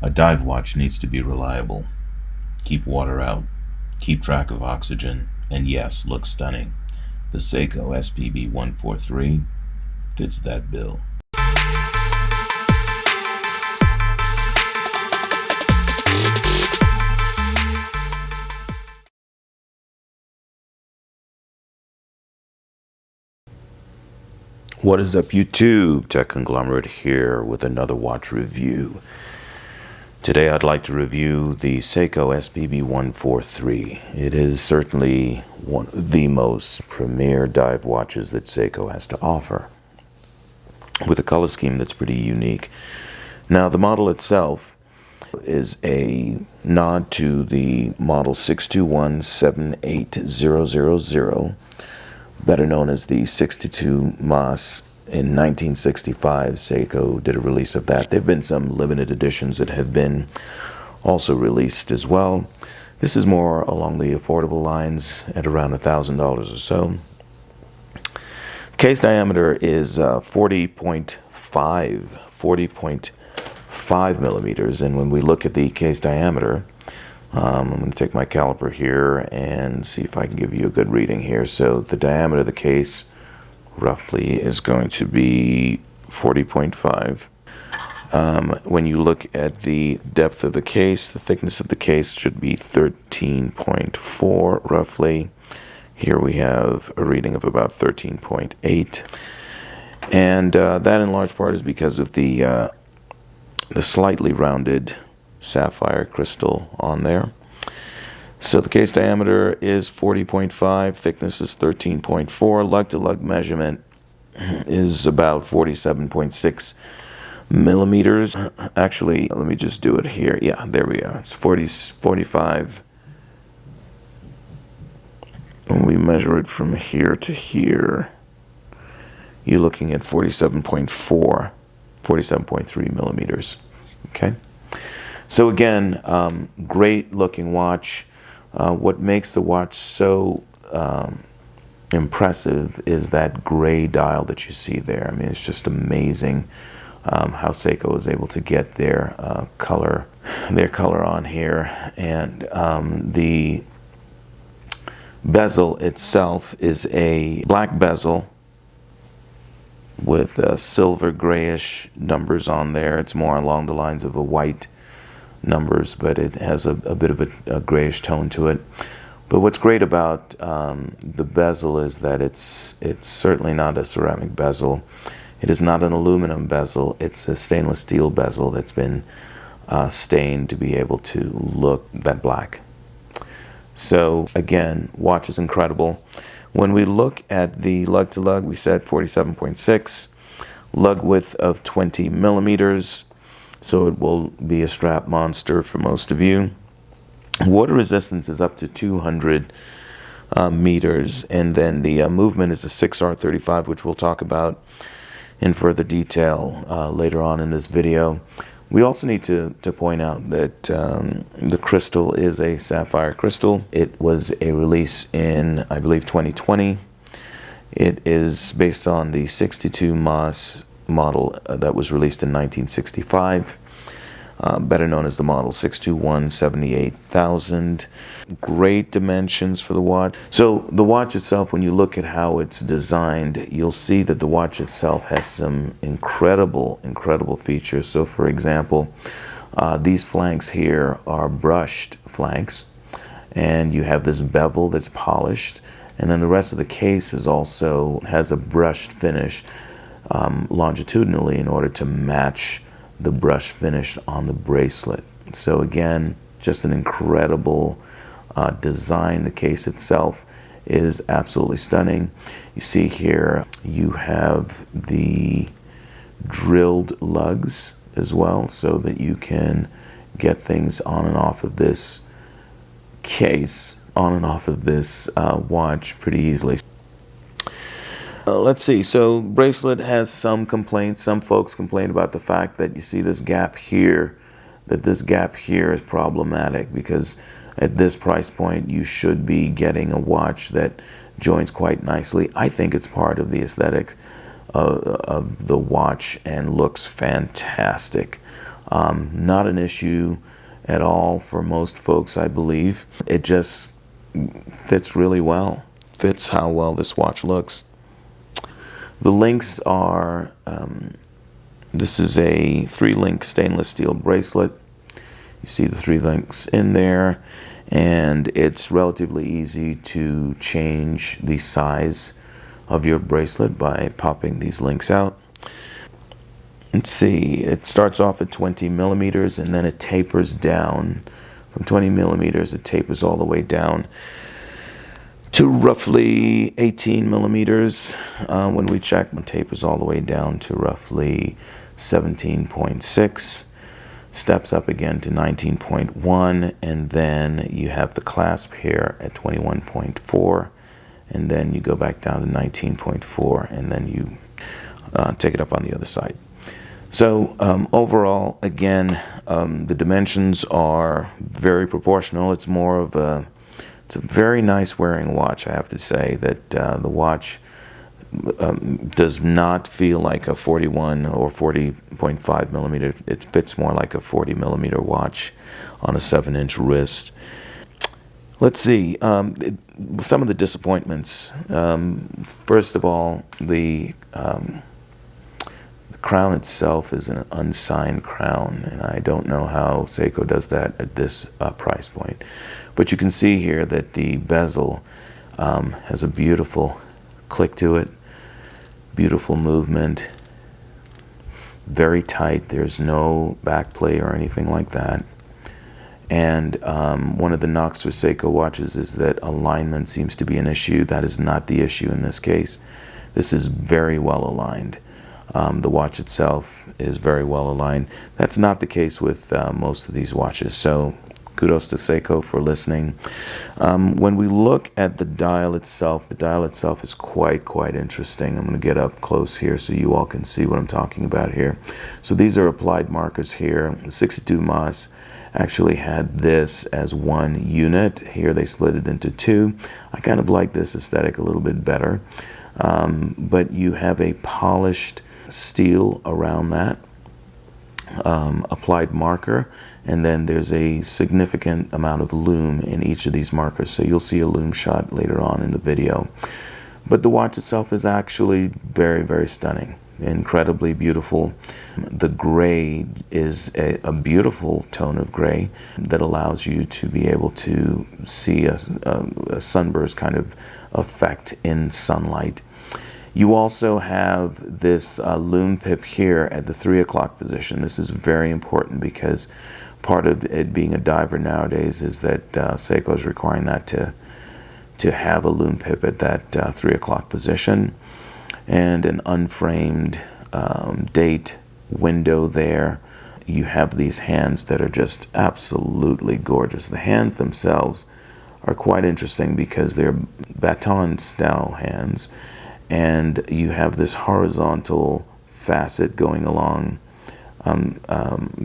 A dive watch needs to be reliable, keep water out, keep track of oxygen, and yes, look stunning. The SEIKO SPB143 fits that bill. What is up, YouTube? TechConglomerate here with another watch review. Today I'd like to review the SEIKO SPB143. It is certainly one of the most premier dive watches that SEIKO has to offer, with a color scheme that's pretty unique. Now, the model itself is a nod to the model 621-78000, better known as the 62 Mas. In 1965, SEIKO did a release of that. There have been some limited editions that have been also released as well. This is more along the affordable lines at around $1,000 or so. Case diameter is 40.5 millimeters, and when we look at the case diameter, I'm going to take my caliper here and see if I can give you a good reading here. So the diameter of the case roughly is going to be 40.5. When you look at the depth of the case, the thickness of the case should be 13.4 roughly. Here we have a reading of about 13.8, and that in large part is because of the slightly rounded sapphire crystal on there. So the case diameter is 40.5, thickness is 13.4, lug-to-lug measurement is about 47.6 millimeters. Actually, let me just do it here. Yeah, there we are. It's 45. When we measure it from here to here, you're looking at 47.3 millimeters. Okay. So again, great looking watch. What makes the watch so impressive is that gray dial that you see there. I mean, it's just amazing how SEIKO is able to get their color on here. And the bezel itself is a black bezel with silver grayish numbers on there. It's more along the lines of a white numbers, but it has a bit of a grayish tone to it. But what's great about the bezel is that it's certainly not a ceramic bezel. It is not an aluminum bezel. It's a stainless steel bezel that's been stained to be able to look that black. So again, watch is incredible. When we look at the lug to lug, we said 47.6, lug width of 20 millimeters. So it will be a strap monster for most of you. Water resistance is up to 200 meters, and then the movement is a 6R35, which we'll talk about in further detail later on in this video. We also need to point out that the crystal is a sapphire crystal. It was a release in, I believe, 2020. It is based on the 62 Mas model that was released in 1965, better known as the model 621-78000. Great dimensions for the watch. So the watch itself, when you look at how it's designed, you'll see that the watch itself has some incredible features. So for example, these flanks here are brushed flanks, and you have this bevel that's polished, and then the rest of the case is also has a brushed finish longitudinally in order to match the brush finish on the bracelet. So again, just an incredible design. The case itself is absolutely stunning. You see here you have the drilled lugs as well, so that you can get things on and off of this case, on and off of this watch pretty easily. Let's see, so bracelet has some complaints. Some folks complain about the fact that you see this gap here, that this gap here is problematic, because at this price point you should be getting a watch that joins quite nicely. I think it's part of the aesthetic of the watch and looks fantastic. Not an issue at all for most folks, I believe. It just fits really well. Fits how well this watch looks. The links are, this is a 3-link stainless steel bracelet. You see the 3 links in there, and it's relatively easy to change the size of your bracelet by popping these links out. Let's see, it starts off at 20 millimeters and then it tapers down. From 20 millimeters, it tapers all the way down to roughly 18 millimeters. When we check, it tapers all the way down to roughly 17.6. Steps up again to 19.1, and then you have the clasp here at 21.4, and then you go back down to 19.4, and then you take it up on the other side. So overall, again, the dimensions are very proportional. It's more of it's a very nice wearing watch, I have to say, that the watch does not feel like a 41 or 40.5 millimeter. It fits more like a 40 millimeter watch on a 7-inch wrist. Let's see, some of the disappointments. First of all, the crown itself is an unsigned crown, and I don't know how SEIKO does that at this price point. But you can see here that the bezel has a beautiful click to it, beautiful movement, very tight. There's no back play or anything like that. And one of the knocks with SEIKO watches is that alignment seems to be an issue. That is not the issue in this case. This is very well aligned. The watch itself is very well aligned. That's not the case with most of these watches. So kudos to SEIKO for listening. When we look at the dial itself is quite interesting. I'm going to get up close here so you all can see what I'm talking about here. So these are applied markers here. 62 Mas actually had this as one unit. Here they split it into 2. I kind of like this aesthetic a little bit better. But you have a polished steel around that, applied marker, and then there's a significant amount of lume in each of these markers. So you'll see a lume shot later on in the video. But the watch itself is actually very stunning, incredibly beautiful. The gray is a beautiful tone of gray that allows you to be able to see a sunburst kind of effect in sunlight. You also have this lume pip here at the 3 o'clock position. This is very important because part of it being a diver nowadays is that SEIKO is requiring that to have a lume pip at that 3 o'clock position, and an unframed date window there. You have these hands that are just absolutely gorgeous. The hands themselves are quite interesting because they're baton style hands, and you have this horizontal facet going along,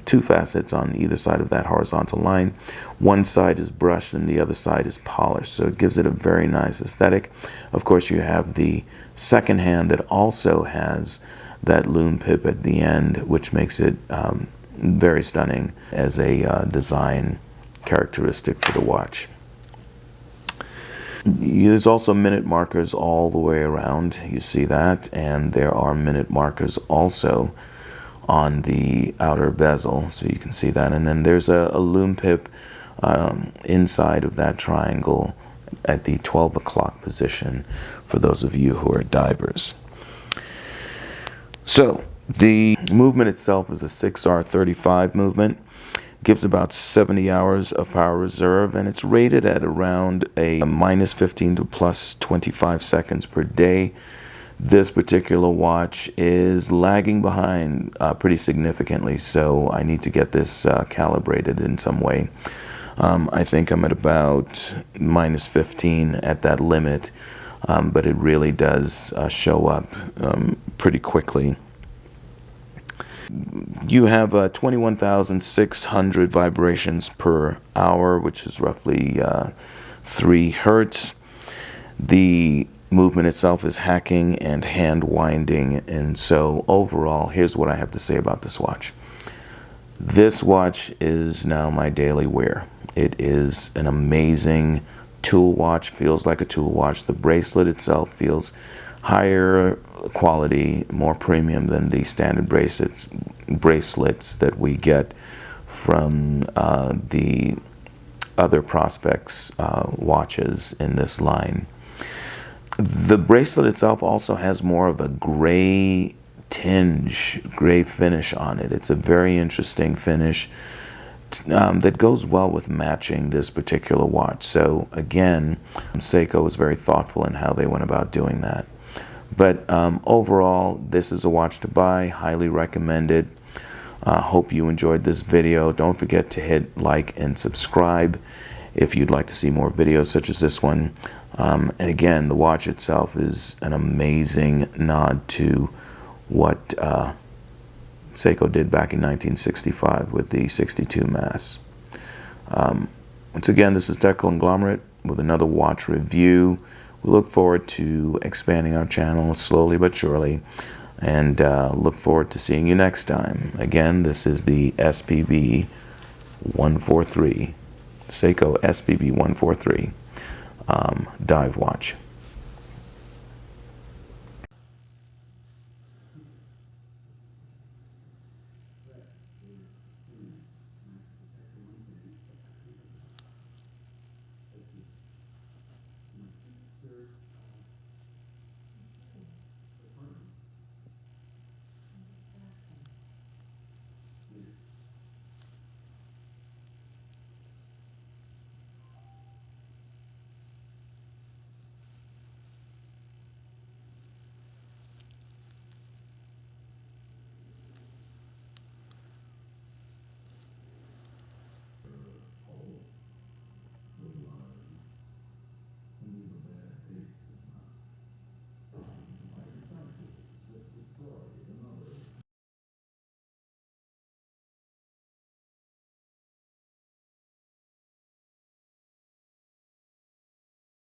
2 facets on either side of that horizontal line. One side is brushed and the other side is polished, so it gives it a very nice aesthetic. Of course, you have the second hand that also has that lume pip at the end, which makes it very stunning as a design characteristic for the watch. There's also minute markers all the way around. You see that, and there are minute markers also on the outer bezel, so you can see that. And then there's a lume pip inside of that triangle at the 12 o'clock position for those of you who are divers. So the movement itself is a 6R35 movement. Gives about 70 hours of power reserve, and it's rated at around a -15 to +25 seconds per day. This particular watch is lagging behind pretty significantly, so I need to get this calibrated in some way. I think I'm at about -15 at that limit, but it really does show up pretty quickly. You have 21,600 vibrations per hour, which is roughly 3 hertz. The movement itself is hacking and hand winding, and so overall, here's what I have to say about this watch. This watch is now my daily wear. It is an amazing tool watch, feels like a tool watch. The bracelet itself feels higher quality, more premium than the standard bracelets that we get from the other Prospects watches in this line. The bracelet itself also has more of a gray tinge, gray finish on it. It's a very interesting finish that goes well with matching this particular watch. So again, SEIKO was very thoughtful in how they went about doing that. But overall, this is a watch to buy, highly recommended. Hope you enjoyed this video. Don't forget to hit like and subscribe if you'd like to see more videos such as this one. And again, the watch itself is an amazing nod to what SEIKO did back in 1965 with the 62 mass. Once again, this is TechConglomerate with another watch review. We look forward to expanding our channel slowly but surely, and look forward to seeing you next time. Again, this is the SPB143, SEIKO SPB143 dive watch.